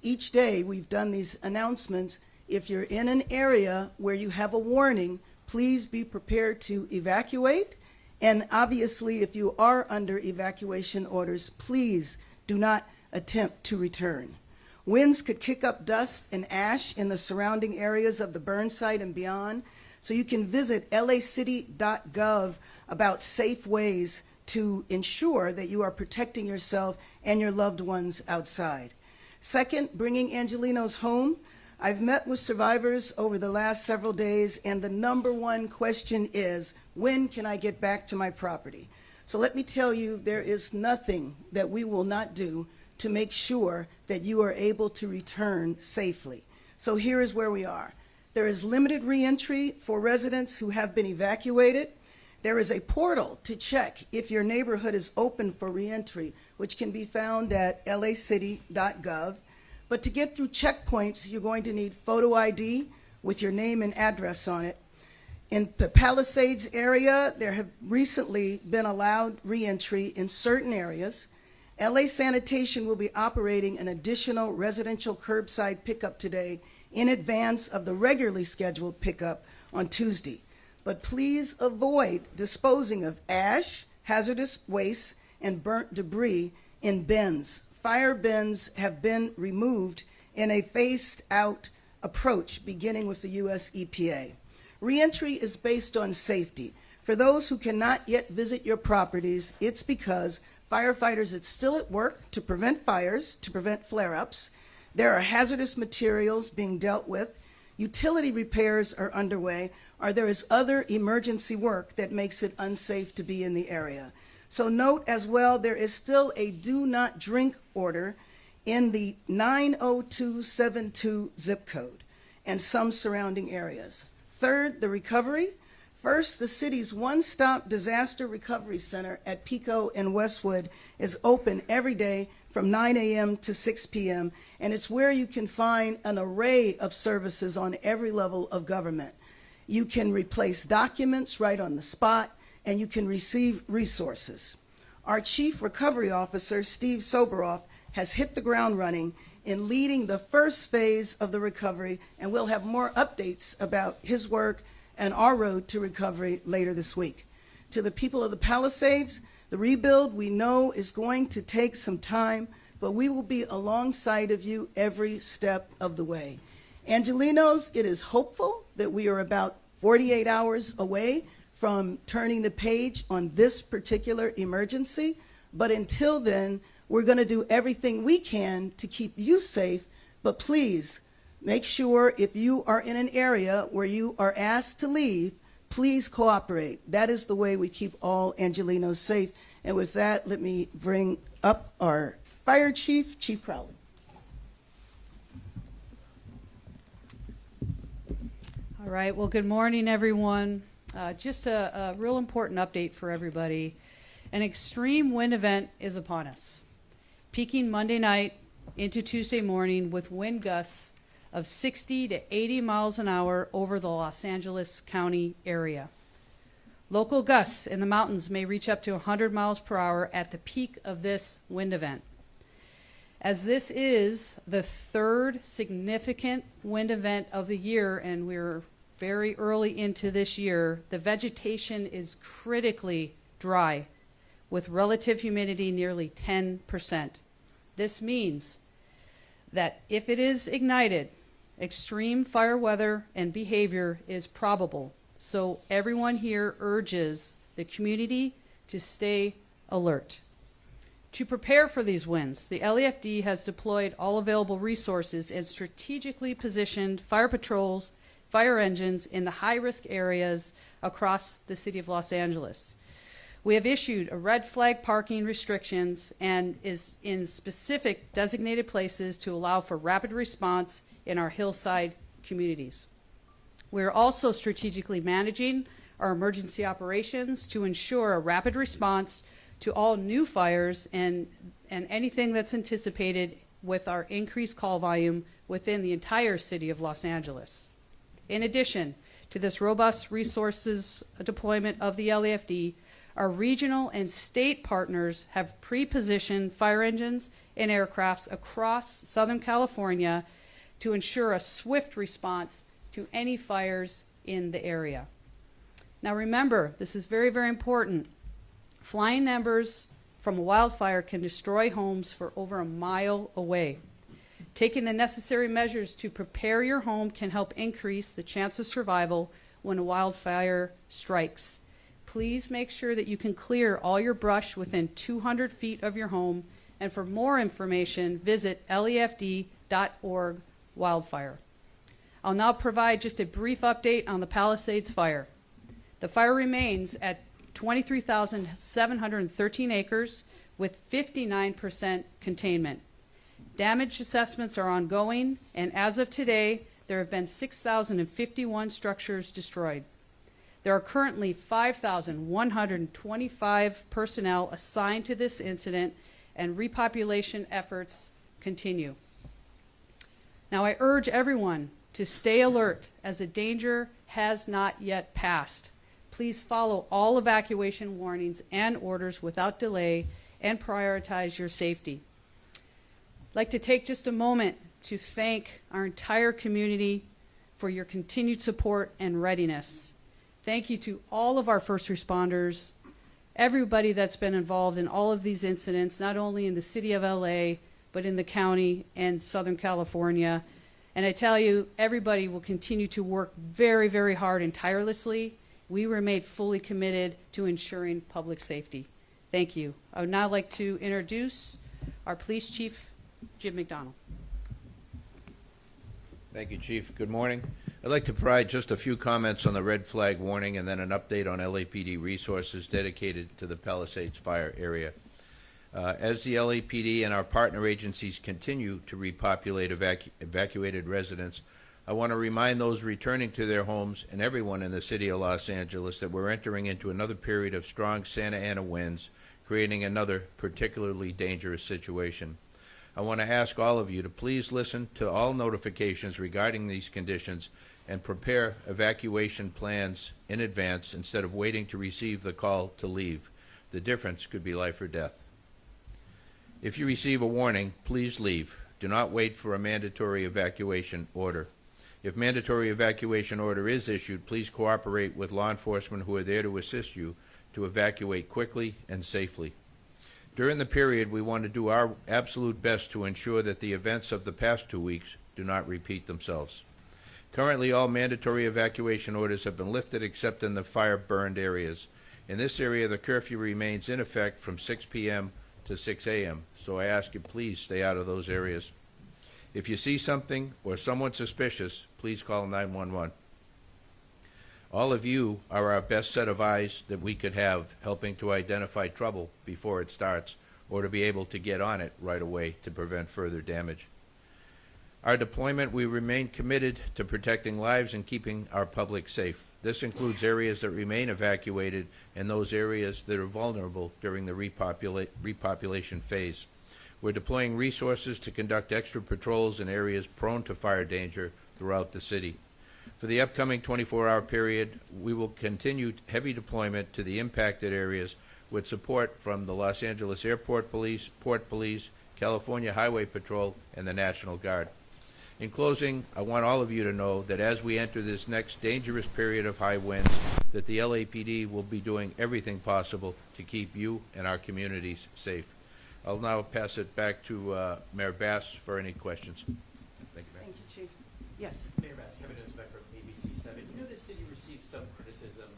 each day we've done these announcements. If you're in an area where you have a warning, please be prepared to evacuate. And obviously, if you are under evacuation orders, please do not attempt to return. Winds could kick up dust and ash in the surrounding areas of the burn site and beyond, so you can visit lacity.gov about safe ways to ensure that you are protecting yourself and your loved ones outside. Second, bringing Angelenos home. I've met with survivors over the last several days, and the number one question is, when can I get back to my property? So let me tell you, there is nothing that we will not do to make sure that you are able to return safely. So here is where we are. There is limited reentry for residents who have been evacuated. There is a portal to check if your neighborhood is open for reentry, which can be found at lacity.gov. But to get through checkpoints, you're going to need photo ID with your name and address on it. In the Palisades area, there have recently been allowed reentry in certain areas. LA Sanitation will be operating an additional residential curbside pickup today in advance of the regularly scheduled pickup on Tuesday. But please avoid disposing of ash, hazardous waste, and burnt debris in bins. Fire bins have been removed in a phased-out approach beginning with the U.S. EPA. Reentry is based on safety. For those who cannot yet visit your properties, it's because firefighters are still at work to prevent fires, to prevent flare-ups. There are hazardous materials being dealt with. Utility repairs are underway, or there is other emergency work that makes it unsafe to be in the area. So note as well, there is still a do not drink order in the 90272 zip code and some surrounding areas. Third, the recovery. First, the city's one-stop disaster recovery center at Pico and Westwood is open every day from 9 a.m. to 6 p.m., and it's where you can find an array of services on every level of government. You can replace documents right on the spot, and you can receive resources. Our Chief Recovery Officer, Steve Soberoff, has hit the ground running in leading the first phase of the recovery, and we'll have more updates about his work and our road to recovery later this week. To the people of the Palisades, the rebuild we know is going to take some time, but we will be alongside of you every step of the way. Angelenos, it is hopeful that we are about 48 hours away from turning the page on this particular emergency, but until then, we're going to do everything we can to keep you safe, but please make sure if you are in an area where you are asked to leave, please cooperate. That is the way we keep all Angelenos safe. And with that, let me bring up our fire chief, Chief Crowley. All right, well, good morning, everyone. Just a real important update for everybody. An extreme wind event is upon us, peaking Monday night into Tuesday morning with wind gusts of 60 to 80 miles an hour over the Los Angeles County area. Local gusts in the mountains may reach up to 100 miles per hour at the peak of this wind event. As this is the third significant wind event of the year, and we're very early into this year, the vegetation is critically dry with relative humidity nearly 10%. This means that if it is ignited, extreme fire weather and behavior is probable. So everyone here urges the community to stay alert. To prepare for these winds, the LAFD has deployed all available resources and strategically positioned fire patrols, fire engines in the high-risk areas across the city of Los Angeles. We have issued a red flag parking restrictions and is in specific designated places to allow for rapid response in our hillside communities. We are also strategically managing our emergency operations to ensure a rapid response to all new fires and anything that's anticipated with our increased call volume within the entire city of Los Angeles. In addition to this robust resources deployment of the LAFD, Our regional and state partners have pre-positioned fire engines and aircrafts across Southern California to ensure a swift response to any fires in the area. Now remember, this is very, very important. Flying embers from a wildfire can destroy homes for over a mile away. Taking the necessary measures to prepare your home can help increase the chance of survival when a wildfire strikes. Please make sure that you can clear all your brush within 200 feet of your home, and for more information, visit lefd.org wildfire. I'll now provide just a brief update on the Palisades fire. The fire remains at 23,713 acres with 59% containment. Damage assessments are ongoing, and as of today, there have been 6,051 structures destroyed. There are currently 5,125 personnel assigned to this incident, and repopulation efforts continue. Now, I urge everyone to stay alert as the danger has not yet passed. Please follow all evacuation warnings and orders without delay and prioritize your safety. I'd like to take just a moment to thank our entire community for your continued support and readiness. Thank you to all of our first responders, everybody that's been involved in all of these incidents, not only in the city of LA, but in the county and Southern California. And I tell you, everybody will continue to work very, very hard and tirelessly. We remain fully committed to ensuring public safety. Thank you. I would now like to introduce our Police Chief, Jim McDonald. Thank you, Chief. Good morning. I'd like to provide just a few comments on the red flag warning and then an update on LAPD resources dedicated to the Palisades fire area. As the LAPD and our partner agencies continue to repopulate evacuated residents, I want to remind those returning to their homes and everyone in the city of Los Angeles that we're entering into another period of strong Santa Ana winds, creating another particularly dangerous situation. I want to ask all of you to please listen to all notifications regarding these conditions and prepare evacuation plans in advance instead of waiting to receive the call to leave. The difference could be life or death. If you receive a warning, please leave. Do not wait for a mandatory evacuation order. If mandatory evacuation order is issued, please cooperate with law enforcement who are there to assist you to evacuate quickly and safely. During the period, we want to do our absolute best to ensure that the events of the past 2 weeks do not repeat themselves. Currently, all mandatory evacuation orders have been lifted except in the fire-burned areas. In this area, the curfew remains in effect from 6 p.m. to 6 a.m., so I ask you please stay out of those areas. If you see something or someone suspicious, please call 911. All of you are our best set of eyes that we could have, helping to identify trouble before it starts or to be able to get on it right away to prevent further damage. Our deployment, we remain committed to protecting lives and keeping our public safe. This includes areas that remain evacuated and those areas that are vulnerable during the repopulation phase. We're deploying resources to conduct extra patrols in areas prone to fire danger throughout the city. For the upcoming 24-hour period, we will continue heavy deployment to the impacted areas with support from the Los Angeles Airport Police, Port Police, California Highway Patrol, and the National Guard. In closing, I want all of you to know that as we enter this next dangerous period of high winds, that the LAPD will be doing everything possible to keep you and our communities safe. I'll now pass it back to Mayor Bass for any questions. Thank you, Mayor. Thank you, Chief. Yes. Mayor Bass, Kevin Inspector of ABC7. You know the city received some criticism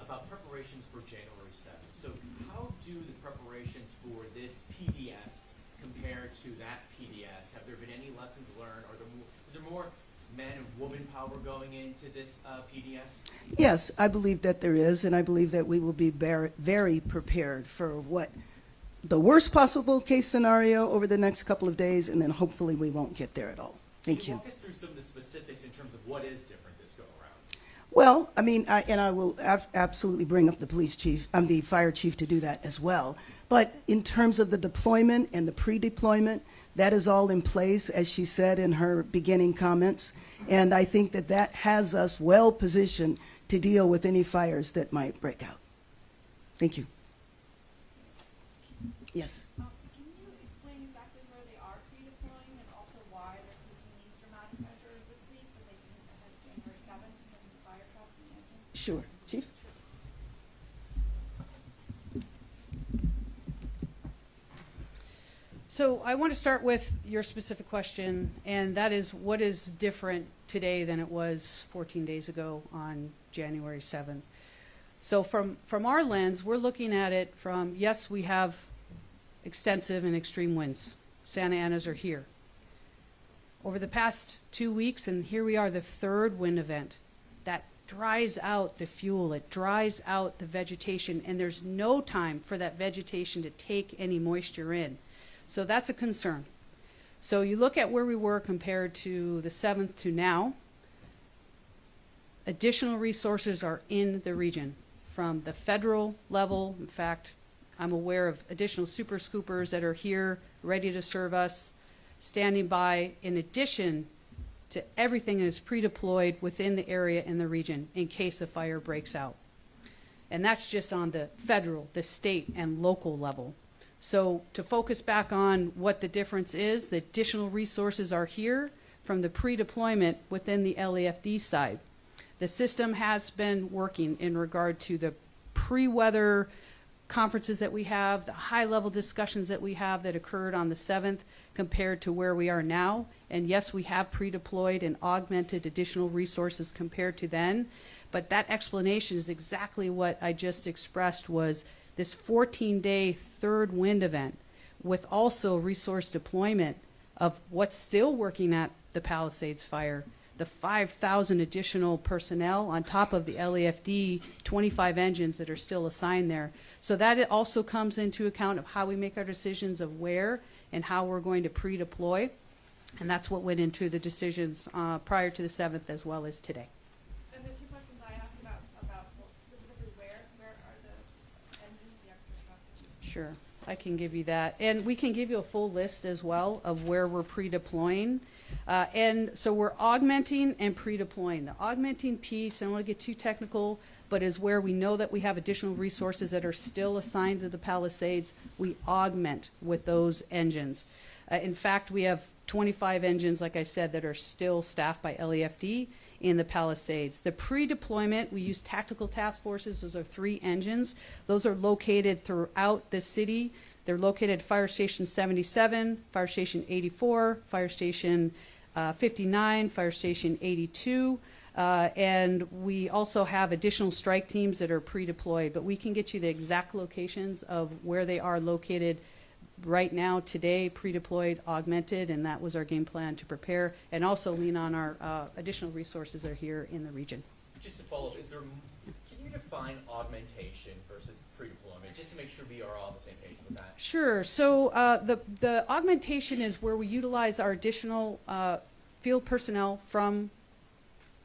about preparations for January 7th. So how do the preparations for this PDS compare to that PDS? Have there been any lessons learned? Is there more man and woman power going into this PDS? Yes, I believe that there is, and I believe that we will be very prepared for what the worst possible case scenario over the next couple of days, and then hopefully we won't get there at all. Thank you. Walk us through some of the specifics in terms of what is different this go around. Well, I mean, I will absolutely bring up the police chief, the fire chief to do that as well. But in terms of the deployment and the pre-deployment, that is all in place, as she said in her beginning comments. And I think that that has us well positioned to deal with any fires that might break out. Thank you. Yes. Can you explain exactly where they are pre-deploying and also why they're taking these dramatic measures this week that they didn't ahead of January 7th when the fire trucks and the engine? Sure. Chief? So I want to start with your specific question, and that is what is different today than it was 14 days ago on January 7th. So from our lens, we're looking at it from, yes, we have extensive and extreme winds. Santa Anas are here. Over the past 2 weeks, and here we are, the third wind event, that dries out the fuel, it dries out the vegetation, and there's no time for that vegetation to take any moisture in. So that's a concern. So you look at where we were compared to the 7th to now, additional resources are in the region from the federal level. In fact, I'm aware of additional super scoopers that are here ready to serve us, standing by, in addition to everything that is pre-deployed within the area in the region in case a fire breaks out. And that's just on the federal, the state, and local level. So to focus back on what the difference is, the additional resources are here from the pre-deployment within the LAFD side. The system has been working in regard to the pre-weather conferences that we have, the high-level discussions that we have that occurred on the 7th compared to where we are now. And yes, we have pre-deployed and augmented additional resources compared to then. But that explanation is exactly what I just expressed, was this 14-day third wind event with also resource deployment of what's still working at the Palisades fire, the 5,000 additional personnel on top of the LAFD 25 engines that are still assigned there. So that it also comes into account of how we make our decisions of where and how we're going to pre-deploy. And that's what went into the decisions prior to the 7th as well as today. And the two questions I asked about well, specifically where are the engines, the extra trucks? Sure, I can give you that. And we can give you a full list as well of where we're pre-deploying. And so we're augmenting and pre-deploying. The augmenting piece, I don't want to get too technical, but is where we know that we have additional resources that are still assigned to the Palisades. We augment with those engines. In fact, we have 25 engines, like I said, that are still staffed by LAFD in the Palisades. The pre-deployment, we use tactical task forces. Those are 3 engines. Those are located throughout the city. They're located at Fire Station 77, Fire Station 84, Fire Station 59, Fire Station 82. And we also have additional strike teams that are pre-deployed, but we can get you the exact locations of where they are located right now, today, pre-deployed, augmented, and that was our game plan to prepare and also lean on our additional resources that are here in the region. Just to follow up, can you define augmentation versus pre-deployment, just to make sure we are all on the same page with that? Sure. So the augmentation is where we utilize our additional field personnel from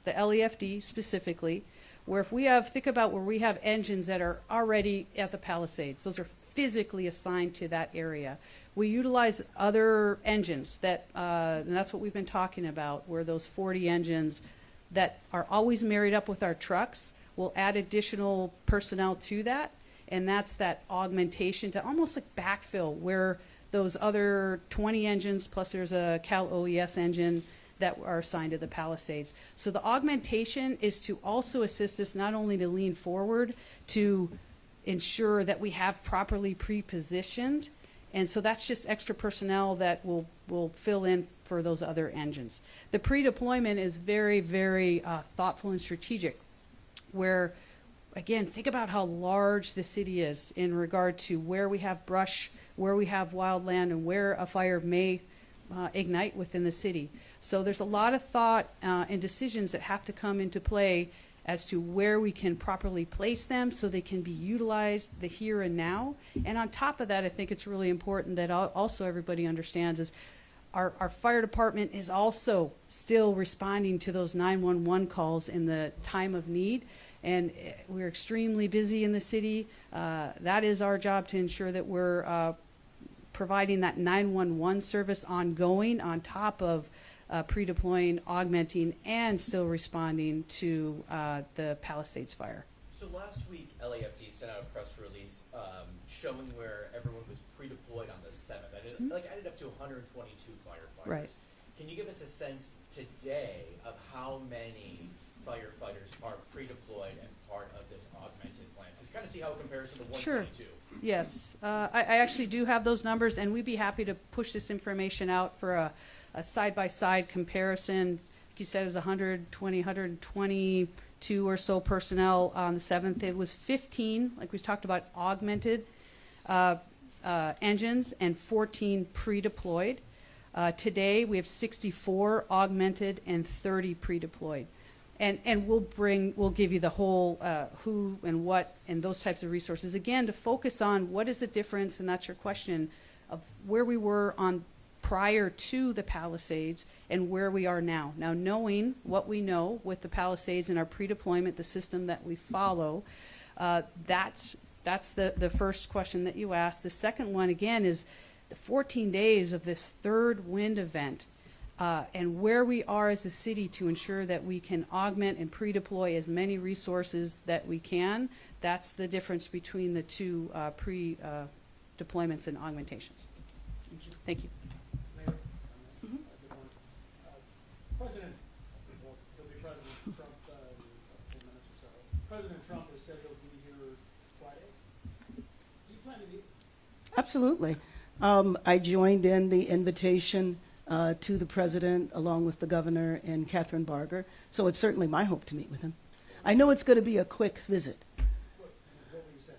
the LAFD specifically, where if we have, think about where we have engines that are already at the Palisades. Those are physically assigned to that area. We utilize other engines that, and that's what we've been talking about, where those 40 engines that are always married up with our trucks, we'll add additional personnel to that, and that's that augmentation to almost like backfill where those other 20 engines, plus there's a Cal OES engine that are assigned to the Palisades. So the augmentation is to also assist us not only to lean forward, to ensure that we have properly pre-positioned, and so that's just extra personnel that will fill in for those other engines. The pre-deployment is very, very thoughtful and strategic, where, again, think about how large the city is in regard to where we have brush, where we have wildland, and where a fire may ignite within the city. So there's a lot of thought and decisions that have to come into play as to where we can properly place them so they can be utilized the here and now. And on top of that, I think it's really important that also everybody understands is our fire department is also still responding to those 911 calls in the time of need. And we're extremely busy in the city. That is our job, to ensure that we're providing that 911 service ongoing on top of pre-deploying, augmenting, and still responding to the Palisades fire. So last week, LAFD sent out a press release showing where everyone was pre-deployed on the 7th. Added up to 122 firefighters. Right. Can you give us a sense today of how many firefighters are pre-deployed and part of this augmented plan? Just kind of see how it compares to the 122. Sure. Yes, I actually do have those numbers, and we'd be happy to push this information out for a side-by-side comparison. Like you said, it was 122 or so personnel on the 7th. It was 15, like we talked about, augmented engines and 14 pre-deployed. Today, we have 64 augmented and 30 pre-deployed. And we'll give you the whole who and what and those types of resources, again, to focus on what is the difference, and that's your question, of where we were on prior to the Palisades and where we are now. Now, knowing what we know with the Palisades and our pre-deployment, the system that we follow, that's the first question that you asked. The second one, again, is the 14 days of this third wind event. And where we are as a city to ensure that we can augment and pre-deploy as many resources that we can. That's the difference between the two pre-deployments and augmentations. Thank you. Mayor, good morning. President, well, he'll be President Trump in 10 minutes or so. President Trump has said he'll be here Friday. Do you plan to meet? Absolutely. I joined in the invitation to the president, along with the governor and Catherine Barger. So it's certainly my hope to meet with him. I know it's going to be a quick visit. What will you say?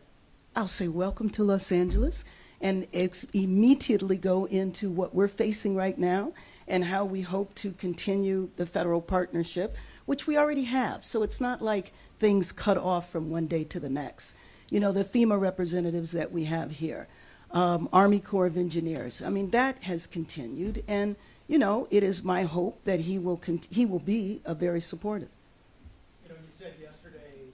I'll say welcome to Los Angeles and immediately go into what we're facing right now and how we hope to continue the federal partnership, which we already have. So it's not like things cut off from one day to the next. You know, the FEMA representatives that we have here, Army Corps of Engineers. I mean, that has continued, and you know, it is my hope that he will be very supportive. You know, you said yesterday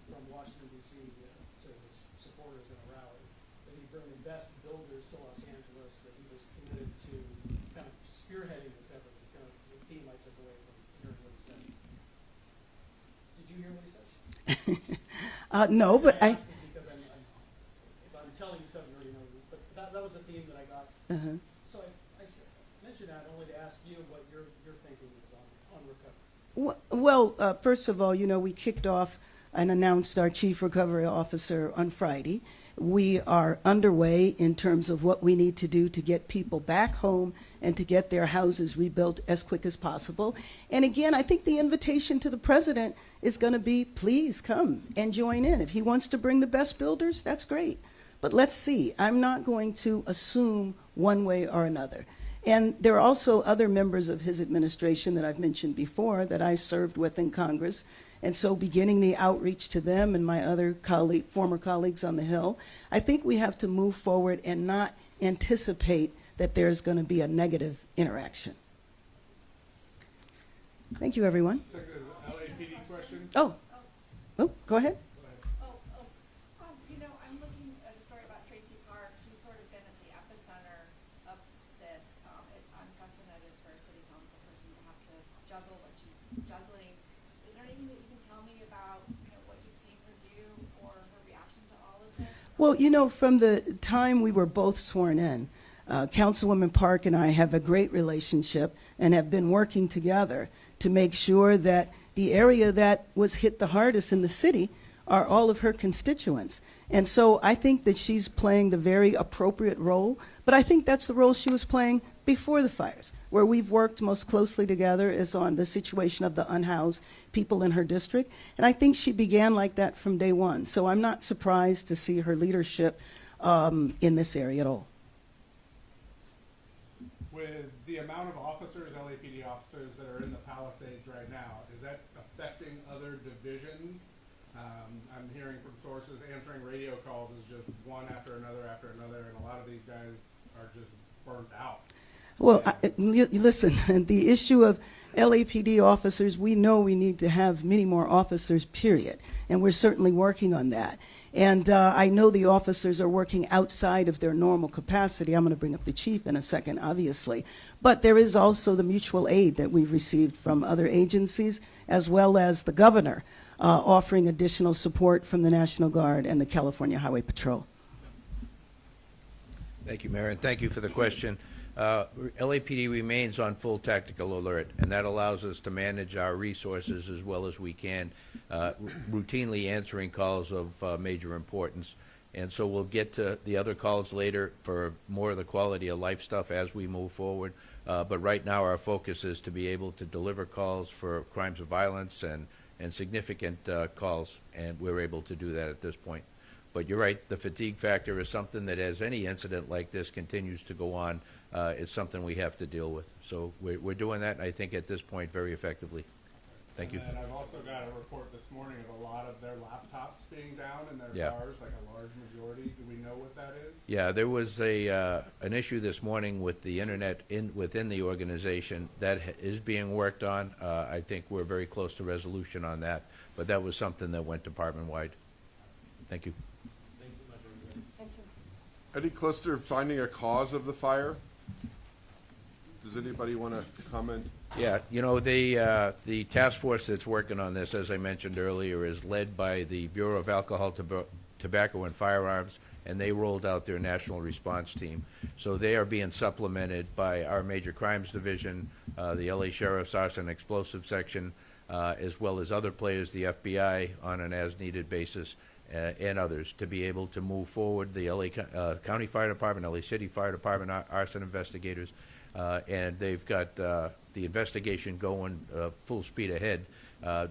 from Washington, D.C. To his supporters in a rally that he'd bring the best builders to Los Angeles, that he was committed to kind of spearheading this effort. It's kind of the theme I took away from hearing what he said. Did you hear what he said? No, but I. ask is because I'm telling you stuff you already know, but that was a theme that I got. So I mentioned that only to ask you what your thinking is on recovery. Well, first of all, you know, we kicked off and announced our Chief Recovery Officer on Friday. We are underway in terms of what we need to do to get people back home and to get their houses rebuilt as quick as possible. And again, I think the invitation to the president is going to be, please come and join in. If he wants to bring the best builders, that's great. But let's see. I'm not going to assume one way or another. And there are also other members of his administration that I've mentioned before that I served with in Congress. And so beginning the outreach to them and my other former colleagues on the Hill, I think we have to move forward and not anticipate that there's going to be a negative interaction. Thank you, everyone. Take the LAPD question. Oh, go ahead. You know, I'm looking at a story about Tracy Park. She's sort of been at the epicenter of this. It's unprecedented for a city council person to have to juggle what she's juggling. Is there anything that you can tell me about, you know, what you've seen her do or her reaction to all of this? Well, you know, from the time we were both sworn in, Councilwoman Park and I have a great relationship and have been working together to make sure that the area that was hit the hardest in the city are all of her constituents. And so I think that she's playing the very appropriate role, but I think that's the role she was playing before the fires. Where we've worked most closely together is on the situation of the unhoused people in her district, and I think she began like that from day one. So I'm not surprised to see her leadership in this area at all. With the amount of officers, LAPD officers that are in the Palisades right now, is that affecting other divisions? I'm hearing from sources answering radio calls is just one after another, and a lot of these guys are just burnt out. Well, listen, the issue of LAPD officers, we know we need to have many more officers, period. And we're certainly working on that. And I know the officers are working outside of their normal capacity. I'm going to bring up the chief in a second, obviously. But there is also the mutual aid that we've received from other agencies, as well as the governor. offering additional support from the National Guard and the California Highway Patrol. Thank you, Mayor, and thank you for the question. LAPD remains on full tactical alert, and that allows us to manage our resources as well as we can, routinely answering calls of major importance. And so we'll get to the other calls later for more of the quality of life stuff as we move forward. But right now our focus is to be able to deliver calls for crimes of violence and significant calls, and we're able to do that at this point. But you're right, the fatigue factor is something that as any incident like this continues to go on, it's something we have to deal with. So we're doing that, I think, at this point very effectively. Thank you. And I've also got a report this morning of a lot of their laptops being down in their Yeah. cars, like a large majority. Do we know what that is? Yeah, there was an issue this morning with the internet within the organization that is being worked on. I think we're very close to resolution on that, but that was something that went department-wide. Thank you. Eddie Cluster, finding a cause of the fire? Does anybody want to comment? Yeah, you know, the task force that's working on this, as I mentioned earlier, is led by the Bureau of Alcohol, Tobacco, and Firearms, and they rolled out their national response team. So they are being supplemented by our Major Crimes Division, the LA Sheriff's Arson and Explosive Section, as well as other players, the FBI, on an as-needed basis, and others, to be able to move forward. The LA County Fire Department, LA City Fire Department, arson investigators, and they've got the investigation going full speed ahead.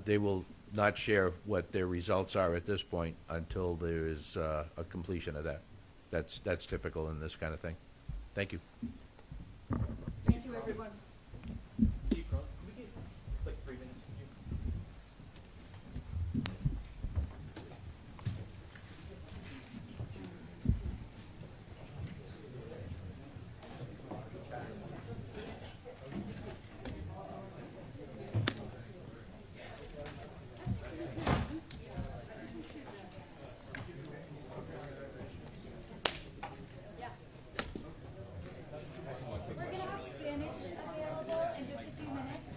They will not share what their results are at this point until there is a completion of that. That's typical in this kind of thing. Thank you. Thank you, everyone. Chief Rowe, can we get like 3 minutes from you? We're gonna have Spanish available in just a few minutes.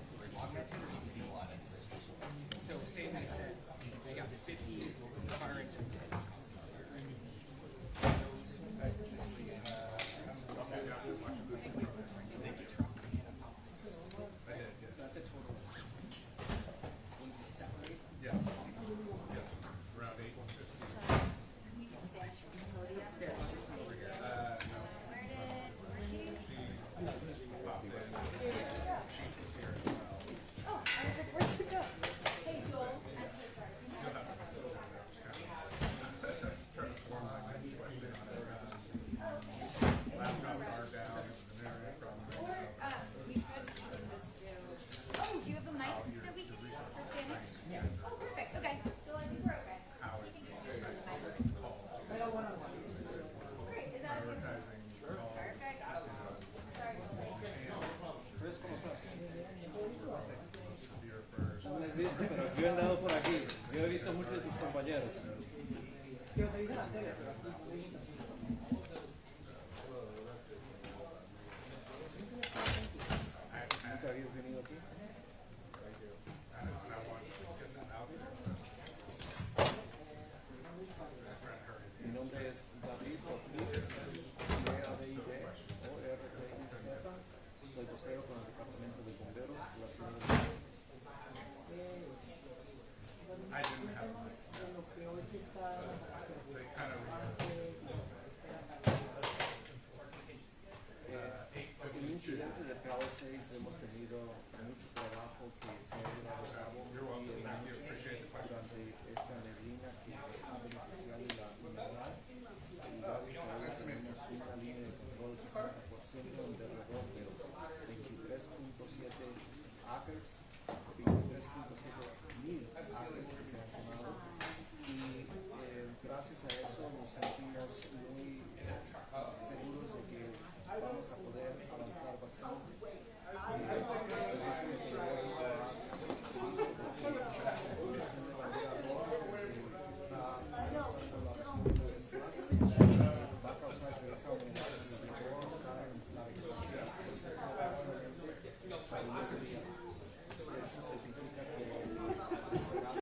So same they said, they got 50 fire engines. So that's a total of, when you separate, Yeah. Yeah. Around 8:15. Oh, I was like, where'd you go? Hey, Joel, I'm so sorry. Or, we could just do, oh, do you have a mic that we can use for Spanish? Yeah. Oh, perfect, okay. Joel, I think we're okay. We can just do the mic. Great, is that okay? Perfect. Sorry, just like. No les he visto, pero yo he andado por aquí. Yo he visto muchos de tus compañeros. ¿Nunca habías venido aquí? Mi nombre es David Ortiz, D-A-V-I-D-O-R-T-I-Z. Soy vocero con el Departamento de Bomberos de la Ciudad de México. I didn't have my, they kind of, El incidente de Palisades hemos tenido mucho trabajo que se ha llevado a cabo durante esta neblina que ha beneficiado la unidad y gracias a ello tenemos una línea de control del 60% en alrededor de los 23.7 acres, 23.7 mil acres que se han quemado y gracias a eso nos sentimos muy seguros de que vamos a poder avanzar bastante. El servicio meteorológico ha pedido que la condición de bandera roja se está usando la región una vez más.